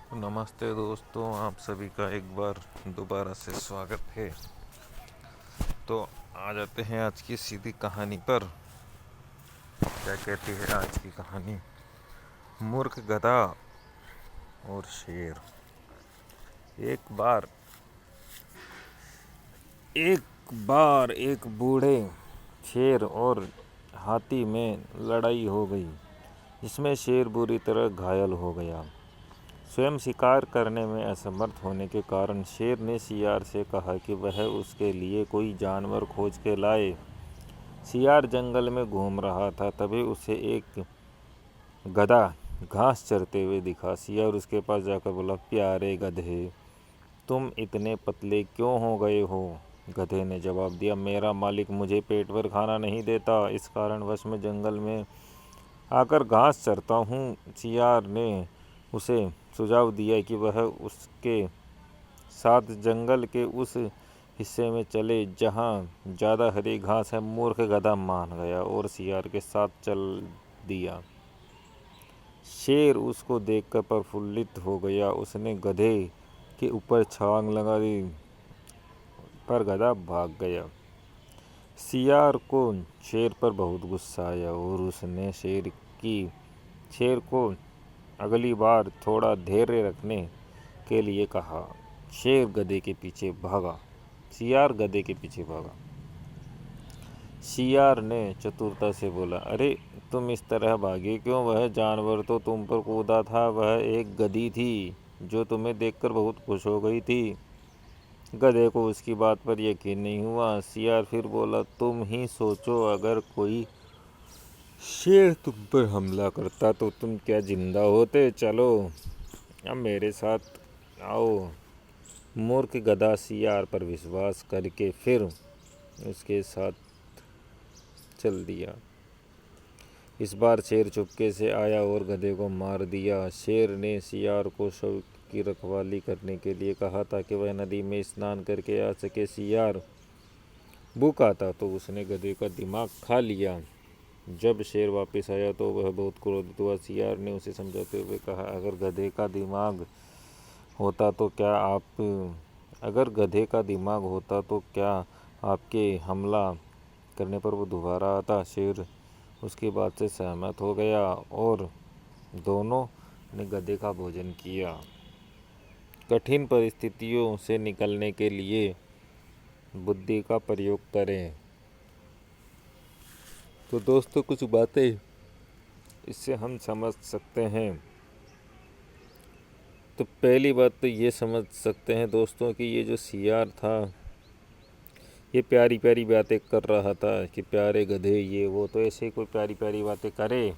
नमस्ते दोस्तों, आप सभी का एक बार दोबारा से स्वागत है। तो आ जाते हैं आज की सीधी कहानी पर। क्या कहती है आज की कहानी? मूर्ख गधा और शेर। एक बार एक बूढ़े शेर और हाथी में लड़ाई हो गई, जिसमें शेर बुरी तरह घायल हो गया। स्वयं शिकार करने में असमर्थ होने के कारण शेर ने सियार से कहा कि वह उसके लिए कोई जानवर खोज के लाए। सियार जंगल में घूम रहा था, तभी उसे एक गधा घास चरते हुए दिखा। सियार उसके पास जाकर बोला, प्यारे गधे, तुम इतने पतले क्यों हो गए हो? गधे ने जवाब दिया, मेरा मालिक मुझे पेट भर खाना नहीं देता, इस कारणवश मैं जंगल में आकर घास चरता हूँ। सियार ने उसे सुझाव दिया कि वह उसके साथ जंगल के उस हिस्से में चले जहाँ ज़्यादा हरी घास है। मूर्ख गधा मान गया और सियार के साथ चल दिया। शेर उसको देखकर प्रफुल्लित हो गया। उसने गधे के ऊपर छलांग लगा दी, पर गधा भाग गया। सियार को शेर पर बहुत गुस्सा आया और उसने शेर को अगली बार थोड़ा धैर्य रखने के लिए कहा। शेर गधे के पीछे भागा। सियार गधे के पीछे भागा। सियार ने चतुरता से बोला, अरे तुम इस तरह भागे क्यों? वह जानवर तो तुम पर कूदा था, वह एक गधी थी जो तुम्हें देखकर बहुत खुश हो गई थी। गधे को उसकी बात पर यकीन नहीं हुआ। सियार फिर बोला, तुम ही सोचो, अगर कोई शेर तुम पर हमला करता तो तुम क्या जिंदा होते? चलो अब मेरे साथ आओ। मूर्ख गधा सियार पर विश्वास करके फिर उसके साथ चल दिया। इस बार शेर चुपके से आया और गधे को मार दिया। शेर ने सियार को शव की रखवाली करने के लिए कहा ताकि वह नदी में स्नान करके आ सके। सियार भूखा था तो उसने गधे का दिमाग खा लिया। जब शेर वापस आया तो वह बहुत क्रोधित हुआ। सियार ने उसे समझाते हुए कहा, अगर गधे का दिमाग होता तो क्या आपके हमला करने पर वो दोबारा आता? शेर उसकी बात से सहमत हो गया और दोनों ने गधे का भोजन किया। कठिन परिस्थितियों से निकलने के लिए बुद्धि का प्रयोग करें। तो दोस्तों, कुछ बातें इससे हम समझ सकते हैं। तो पहली बात तो ये समझ सकते हैं दोस्तों कि ये जो सियार था, ये प्यारी प्यारी बातें कर रहा था कि प्यारे गधे ये वो, तो ऐसे ही कोई प्यारी प्यारी बातें करे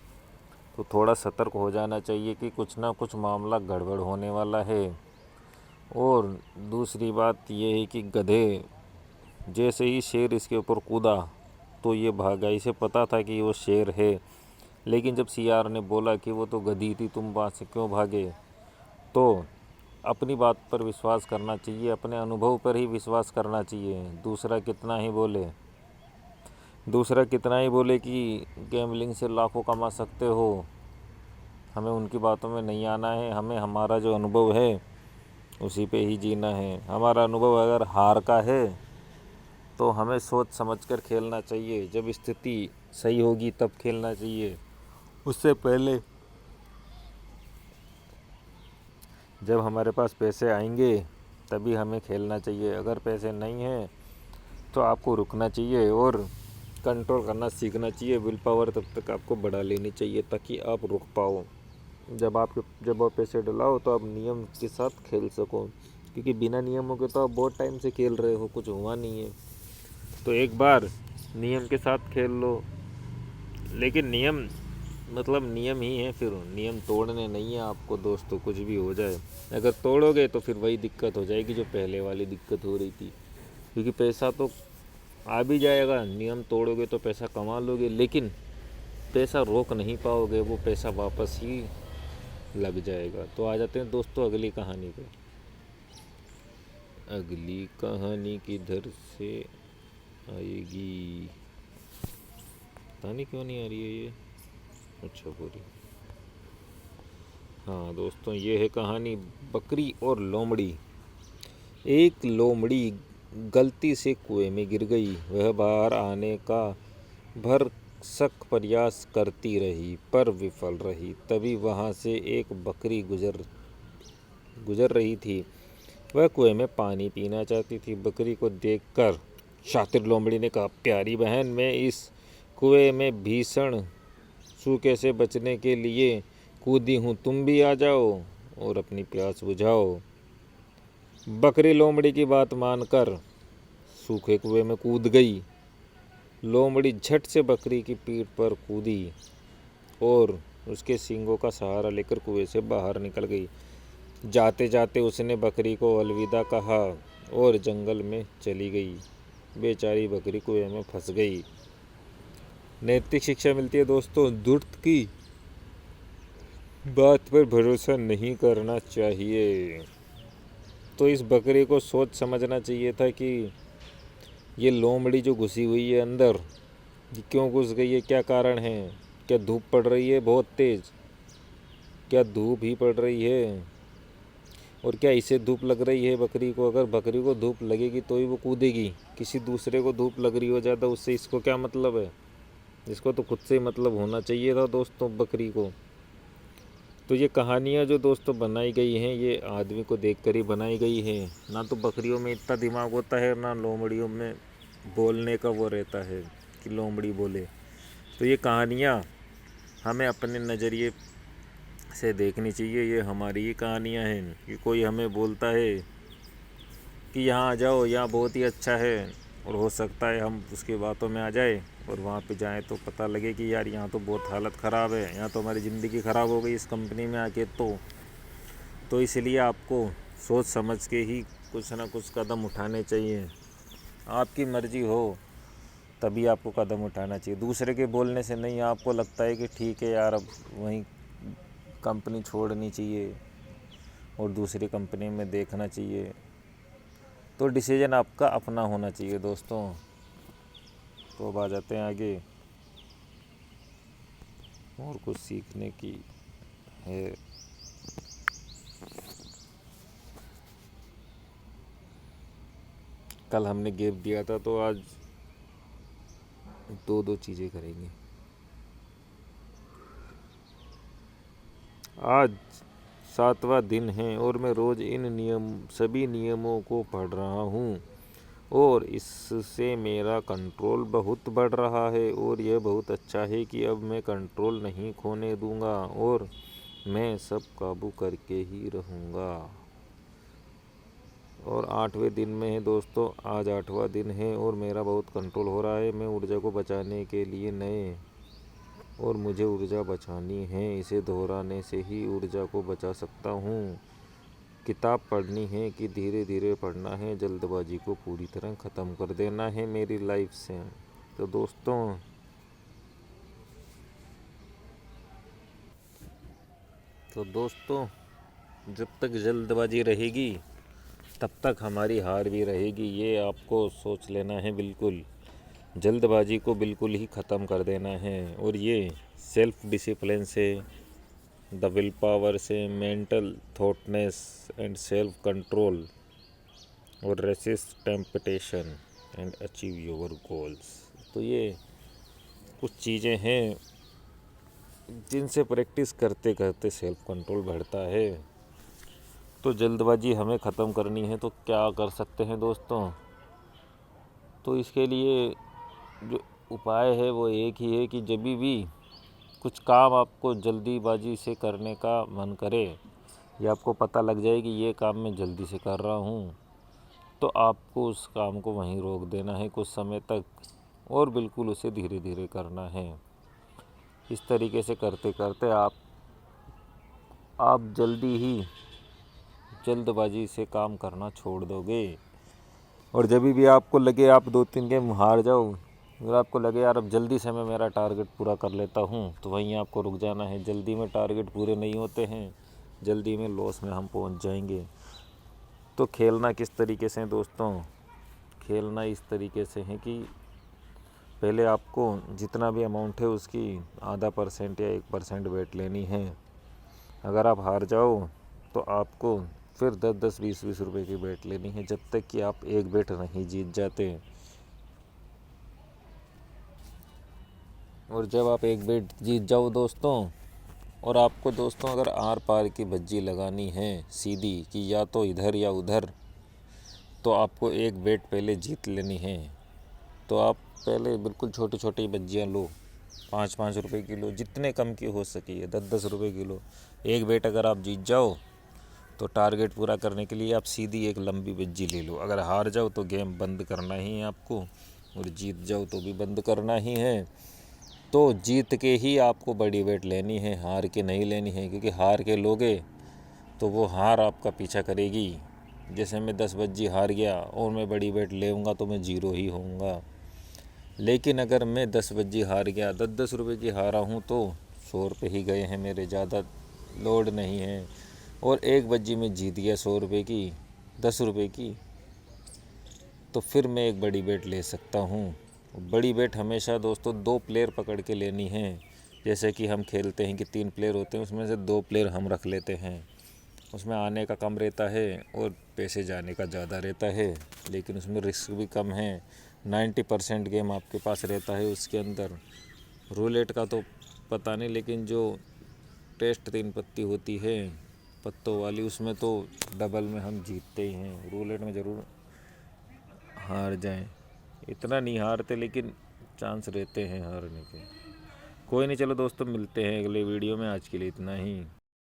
तो थोड़ा सतर्क हो जाना चाहिए कि कुछ ना कुछ मामला गड़बड़ होने वाला है। और दूसरी बात ये है कि गधे जैसे ही शेर इसके ऊपर कूदा तो ये भागा। इसे पता था कि वो शेर है, लेकिन जब सियार ने बोला कि वो तो गधी थी, तुम वहाँ से क्यों भागे, तो अपनी बात पर विश्वास करना चाहिए, अपने अनुभव पर ही विश्वास करना चाहिए। दूसरा कितना ही बोले कि गैम्बलिंग से लाखों कमा सकते हो, हमें उनकी बातों में नहीं आना है। हमें हमारा जो अनुभव है उसी पे ही जीना है। हमारा अनुभव अगर हार का है तो हमें सोच समझ कर खेलना चाहिए। जब स्थिति सही होगी तब खेलना चाहिए, उससे पहले जब हमारे पास पैसे आएंगे तभी हमें खेलना चाहिए। अगर पैसे नहीं हैं तो आपको रुकना चाहिए और कंट्रोल करना सीखना चाहिए। विल पावर तब तक आपको बढ़ा लेनी चाहिए ताकि आप रुक पाओ। जब आप पैसे डलाओ तो आप नियम के साथ खेल सको, क्योंकि बिना नियमों के तो आप बहुत टाइम से खेल रहे हो, कुछ हुआ नहीं है। तो एक बार नियम के साथ खेल लो, लेकिन नियम मतलब नियम ही है, फिर नियम तोड़ने नहीं है आपको दोस्तों, कुछ भी हो जाए। अगर तोड़ोगे तो फिर वही दिक्कत हो जाएगी जो पहले वाली दिक्कत हो रही थी, क्योंकि पैसा तो आ भी जाएगा। नियम तोड़ोगे तो पैसा कमा लोगे, लेकिन पैसा रोक नहीं पाओगे, वो पैसा वापस ही लग जाएगा। तो आ जाते हैं दोस्तों अगली कहानी पे। अगली कहानी किधर से आएगी? पता नहीं क्यों नहीं आ रही है ये। अच्छा, पूरी। हाँ दोस्तों, ये है कहानी बकरी और लोमड़ी। एक लोमड़ी गलती से कुएं में गिर गई। वह बाहर आने का भरसक प्रयास करती रही पर विफल रही। तभी वहाँ से एक बकरी गुजर रही थी। वह कुएं में पानी पीना चाहती थी। बकरी को देखकर शातिर लोमड़ी ने कहा, प्यारी बहन, मैं इस कुएं में भीषण सूखे से बचने के लिए कूदी हूँ, तुम भी आ जाओ और अपनी प्यास बुझाओ। बकरी लोमड़ी की बात मानकर सूखे कुएं में कूद गई। लोमड़ी झट से बकरी की पीठ पर कूदी और उसके सींगों का सहारा लेकर कुएं से बाहर निकल गई। जाते जाते उसने बकरी को अलविदा कहा और जंगल में चली गई। बेचारी बकरी कुएं में फंस गई। नैतिक शिक्षा मिलती है दोस्तों, धूर्त की बात पर भरोसा नहीं करना चाहिए। तो इस बकरी को सोच समझना चाहिए था कि ये लोमड़ी जो घुसी हुई है अंदर, ये क्यों घुस गई है, क्या कारण है। क्या धूप पड़ रही है बहुत तेज़, क्या धूप ही पड़ रही है, और क्या इसे धूप लग रही है बकरी को। अगर बकरी को धूप लगेगी तो ही वो कूदेगी। किसी दूसरे को धूप लग रही हो ज़्यादा, उससे इसको क्या मतलब है। इसको तो खुद से मतलब होना चाहिए था दोस्तों बकरी को। तो ये कहानियाँ जो दोस्तों बनाई गई हैं, ये आदमी को देखकर ही बनाई गई हैं। ना तो बकरियों में इतना दिमाग होता है, ना लोमड़ियों में बोलने का वो रहता है कि लोमड़ी बोले। तो ये कहानियाँ हमें अपने नज़रिए से देखनी चाहिए। ये हमारी ही कहानियाँ हैं कि कोई हमें बोलता है कि यहाँ आ जाओ, यहाँ बहुत ही अच्छा है, और हो सकता है हम उसकी बातों में आ जाए और वहाँ पे जाएं तो पता लगे कि यार यहाँ तो बहुत हालत ख़राब है, यहाँ तो हमारी ज़िंदगी ख़राब हो गई इस कंपनी में आके। तो इसलिए आपको सोच समझ के ही कुछ ना कुछ कदम उठाने चाहिए। आपकी मर्ज़ी हो तभी आपको कदम उठाना चाहिए, दूसरे के बोलने से नहीं। आपको लगता है कि ठीक है यार, अब वहीं कंपनी छोड़नी चाहिए और दूसरी कंपनी में देखना चाहिए, तो डिसीजन आपका अपना होना चाहिए दोस्तों। तो अब आ जाते हैं आगे, और कुछ सीखने की है। कल हमने गैप दिया था, तो आज दो चीज़ें करेंगे। आज 7वां दिन है और मैं रोज़ इन सभी नियमों को पढ़ रहा हूँ और इससे मेरा कंट्रोल बहुत बढ़ रहा है। और यह बहुत अच्छा है कि अब मैं कंट्रोल नहीं खोने दूँगा और मैं सब काबू करके ही रहूँगा। और 8वें दिन में है दोस्तों, आज 8वां दिन है और मेरा बहुत कंट्रोल हो रहा है। मैं ऊर्जा को बचाने के लिए और मुझे ऊर्जा बचानी है, इसे दोहराने से ही ऊर्जा को बचा सकता हूँ। किताब पढ़नी है कि धीरे धीरे पढ़ना है, जल्दबाजी को पूरी तरह ख़त्म कर देना है मेरी लाइफ से। तो दोस्तों जब तक जल्दबाजी रहेगी तब तक हमारी हार भी रहेगी, ये आपको सोच लेना है। बिल्कुल जल्दबाजी को बिल्कुल ही ख़त्म कर देना है। और ये सेल्फ डिसिप्लिन से, द विल पावर से, mental toughness and self control, और resist temptation and achieve your goals. तो ये कुछ चीज़ें हैं जिनसे प्रैक्टिस करते करते सेल्फ कंट्रोल बढ़ता है। तो जल्दबाजी हमें ख़त्म करनी है तो क्या कर सकते हैं दोस्तों। तो इसके लिए जो उपाय है वो एक ही है कि जब भी कुछ काम आपको जल्दीबाजी से करने का मन करे, या आपको पता लग जाए कि ये काम मैं जल्दी से कर रहा हूँ, तो आपको उस काम को वहीं रोक देना है कुछ समय तक और बिल्कुल उसे धीरे धीरे करना है। इस तरीके से करते करते आप जल्दी ही जल्दबाजी से काम करना छोड़ दोगे। और जब भी आपको लगे आप 2-3 गेम हार जाओ, अगर आपको लगे यार अब जल्दी से मैं मेरा टारगेट पूरा कर लेता हूँ, तो वहीं आपको रुक जाना है। जल्दी में टारगेट पूरे नहीं होते हैं, जल्दी में लॉस में हम पहुँच जाएंगे। तो खेलना किस तरीके से है दोस्तों, खेलना इस तरीके से है कि पहले आपको जितना भी अमाउंट है उसकी 0.5% या 1% बेट लेनी है। अगर आप हार जाओ तो आपको फिर 10-10, 20-20 रुपए की बेट लेनी है, जब तक कि आप एक बेट नहीं जीत जाते। और जब आप एक बेट जीत जाओ दोस्तों, और आपको दोस्तों अगर आर पार की भज्जी लगानी है सीधी कि या तो इधर या उधर, तो आपको एक बेट पहले जीत लेनी है। तो आप पहले बिल्कुल छोटी छोटी भज्जियाँ लो, 5-5 रुपए किलो, जितने कम की हो सके, 10-10 रुपए किलो। एक बेट अगर आप जीत जाओ तो टारगेट पूरा करने के लिए आप सीधी एक लंबी भज्जी ले लो। अगर हार जाओ तो गेम बंद करना ही है आपको, और जीत जाओ तो भी बंद करना ही है। तो जीत के ही आपको बड़ी बेट लेनी है, हार के नहीं लेनी है, क्योंकि हार के लोगे तो वो हार आपका पीछा करेगी। जैसे मैं 10 भज्जी हार गया और मैं बड़ी बेट लेऊँगा तो मैं 0 ही होऊंगा। लेकिन अगर मैं 10 भज्जी हार गया, 10-10 रुपये की हारा हूँ, तो 100 रुपये ही गए हैं मेरे, ज़्यादा लोड नहीं है। और एक भज्जी में जीत गया 100 रुपये की, 10 रुपये की, तो फिर मैं एक बड़ी बेट ले सकता हूँ। बड़ी बेट हमेशा दोस्तों 2 प्लेयर पकड़ के लेनी है। जैसे कि हम खेलते हैं कि 3 प्लेयर होते हैं, उसमें से 2 प्लेयर हम रख लेते हैं। उसमें आने का कम रहता है और पैसे जाने का ज़्यादा रहता है, लेकिन उसमें रिस्क भी कम है। 90% गेम आपके पास रहता है उसके अंदर। रूलेट का तो पता नहीं, लेकिन जो टेस्ट 3 पत्ती होती है पत्तों वाली, उसमें तो डबल में हम जीतते ही हैं। रूलेट में ज़रूर हार जाएं, इतना नहीं हारते, लेकिन चांस रहते हैं हारने के। कोई नहीं, चलो दोस्तों, मिलते हैं अगले वीडियो में। आज के लिए इतना ही।